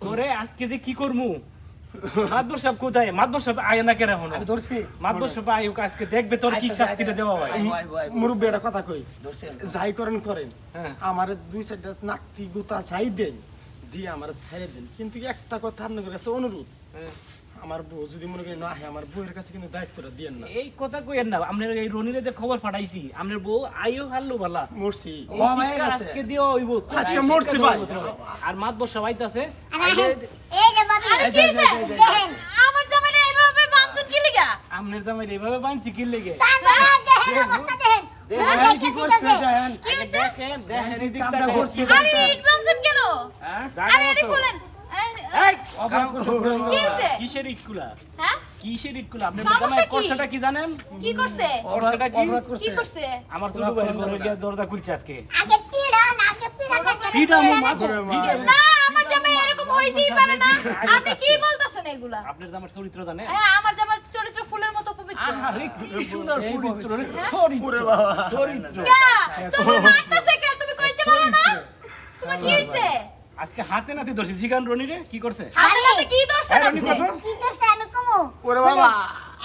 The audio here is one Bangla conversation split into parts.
তোরে আজকে যে কি করমু মাদবর সাহেব কোথায় মাদবর সাহেব আয় না কেন হলো আমি ধরছি মাদবর সাহেব আয় আজকে দেখবে তোর কি শাস্তিটা দেওয়া হয় মুরব্বী একটা কথা কই ধরছি যাই করেন করেন হ্যাঁ। আমার দুই চারটা নাতি গুতা চাই দেন দিয়ে আমার ছেড়ে দেন কিন্তু একটা কথা আপনাদের কাছে অনুরোধ আমার বউ যদি মনে করেন না আমার বউয়ের কাছে কিন্তু দায়িত্বটা দিয়েন না এই কথা কইেন না আপনার এই রনিরে যে খবর পাঠাইছি আপনার বউ আইও হারলো বালা মরছি এই শিক্ষা আজকে দিও হইব আজকে মরছি ভাই। আর মাদবর সবাই তো আছে এই যে বাবি আরে কি হইছে? দেখেন আমার জামাইরা এইভাবে বাঁধছেন কি লিগা? আপনার জামাই এইভাবে বানছি কি লেগে তারপরে দেখেন অবস্থা দেখেন দেখেন কি করছে দেখেন কি হইছে? দেখেন দেখেন এই দিকটা কামটা করছি। আরে ইট বাঁধছেন কেন? আরে এটা খোলেন। এই অবাক করছে কি হইছে? কিসের ইটকুলা হ্যাঁ? কিসের ইটকুলা আপনি সমস্যা জামাই কি? করছটা কি জানেন কি করছে? করছটা কি অপরাধ কি করছে করছে? আমার ছোট ভাই ঘরে গিয়ে দরজা খুলছে আজকে আগে পিড়া না আগে পিড়া খাইতে পিঠা আমার মা করে না, আমার জামাই এরকম হইতেই পারে না। আপনি কি বলতাছেন এগুলা? আপনার জামার চরিত্র জানেন হ্যাঁ, আমার জামার চরিত্র ফুলের মতো পবিত্র। আরে কি সুন্দর চরিত্র রে। ওরে বাবা। চরিত্র কা, তুমি মারতাছে কে? তুমি কইতে পারো না? তোমার কি হইছে? আজকে হাতে নাতে ধরছি জিগান রনি রে কি করছে হাতে নাতে কি ধরছেন এই রনি আপনি? কত কি করছে আমি কমু ওরে বাবা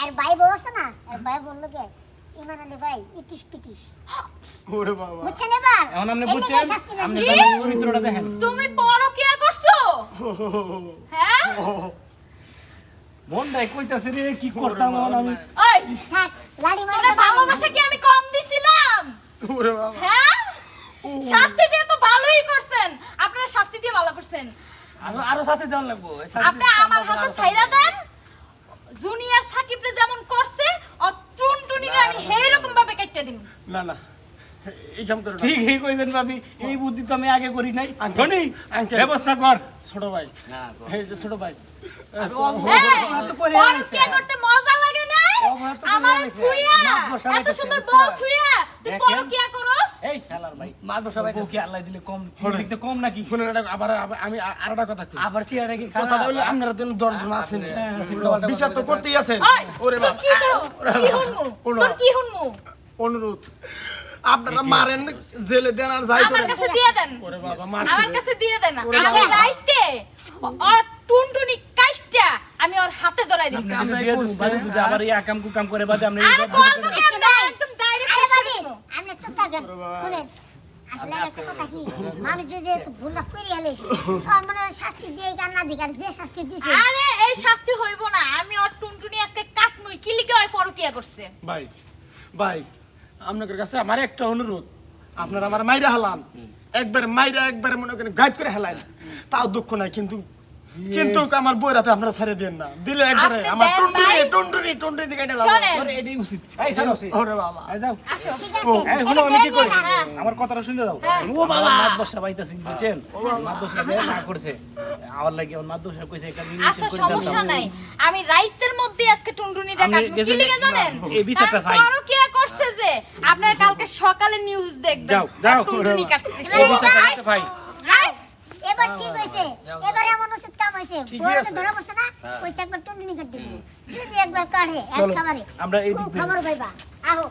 আর ভাই বলছ না আর ভাই বললো কে ইমান আলী ভাই ইটিস পিটিস ওরে বাবা বুঝছেন এবার এখন আপনি এই লেগে বুঝছেন শাস্তি না আপনি দিছে। জামার চরিত্রটা দেখেন তুমি পরকিয়া করছো? হ্যাঁ? মন নাই কইতাছে রে কি করতাম এখন আমি ওই, থাক লাড়ি মার তোরে ভালোবাসা কি আমি কম দিছিলাম? ওরে বাবা হ্যাঁ? শাস্তি দিয়ে তো ভালোই করছেন। আপনারা শাস্তি দিয়ে ভালো করছেন। আরো শাস্তি দেওয়া লাগবো আপনি আমার হাতে ছাইরা দেন। জুনিয়র সাকিবরে যেমন করছে ও টুনটুনিরে আমি সেইরকম ভাবে কাটতে দিম। না না এই কাম করো না ঠিক এই কইছেন ভাবি এই বুদ্ধি তো আমি আগে করি নাই আঙ্কেল, রনি আঙ্কেল। ব্যবস্থা কর ছোট ভাই না এই যে ছোট ভাই এই, পরকিয়া করতে মজা লাগে না? আমার থুইয়া, এত সুন্দর বউ থুইয়া, তুই দেখেন। পরকিয়া করস? এই খেলার ভাই মারবো সবাই বউ কি আল্লাহ দিলে কম দেখতে কম নাকি শুনুন আবার আমি আরেকটা কথা কই আবার চেয়ারে কি কথা বললে আপনারা তো 10 জন আছেন হ্যাঁ, বিচার তো করতেই আছেন ওই, ওরে তুই বাবা কি করো? কি হুনমু? ওরা। তোর কি হুনমু? অনুরোধ আপনারা মারেন জেলে দেন আর যাই আমার করেন কাছে দিয়ে দেন। ওরে বাবা মারছে আমার রে। কাছে দিয়ে দেন। ওরে আমি বাবা। রাইতে ওর টুনটুনি কাইটা আমি ওর হাতে ধরাই দিই। আপনি যদি দিয়ে দেন, বাদে যদি আবার এই আকাম কুকাম করে বাদে আমরা আরে বলবো কেন? একদম ডাইরেক্ট আরে শেষ করে বাবি দেবো। আপনি চুপ থাকেন শুনেন আসলে একটা কথা কি মানুষ যে ভুল করে হেলেছে আর মানে শাস্তি দিয়ে কান্না দিকার যে শাস্তি দিছে আরে এই শাস্তি হইব না। আমি ওর টুনটুনি আজকে কাটমুই কি লিখে ওই পরকিয়া করছে। ভাই ভাই আপনাদের কাছে আমার একটা অনুরোধ আপনারা আমার মাইরা হালান একবার মাইরা একবার মনে করেন গাইড করে হেলান তাও দুঃখ নাই কিন্তু আমার বইরাতে আপনারা ছেড়ে দেন না দিলে একবারে আপনি আমার দেন ভাই। টুনটুনি কেটে দাও শোনেন, এটাই উচিত এই ছাড়ো ওরে বাবা এই যাও আসো। ঠিক আছে এই হলো আমি কি করি হ্যাঁ। আমার কথাটা শুনে দাও ও বাবা। মাদ্রাসা পাইতাছি বুঝছেন মাদ্রাসা না করছে আমার লাগি আমার মাদ্রাসা কইছে একটা আচ্ছা সমস্যা নাই। আমি রাইতের মধ্যে আজকে টুনটুনিটা আমি কাটবো। কি গেছি- লিখে জানেন? এই বিচারটা কারণ চাই। পরকিয়া করছে যে আপনারা কালকে সকালে নিউজ দেখবেন। যাও, যাও। আর টুনটুনি কাটতেছে। এই বিচারটা করতে ভাই রাই, এবার ঠিক হইছে এবার এমন উচিত কাম হইছে ঠিকই বড় আছে। ধরা পড়ছে না কইছে একবার টুনটুনি কাট দিব যদি একবার কাটে এক চলো, খাবারে আমরা এই দিক খুব থেকে- খবর পাইবা আহো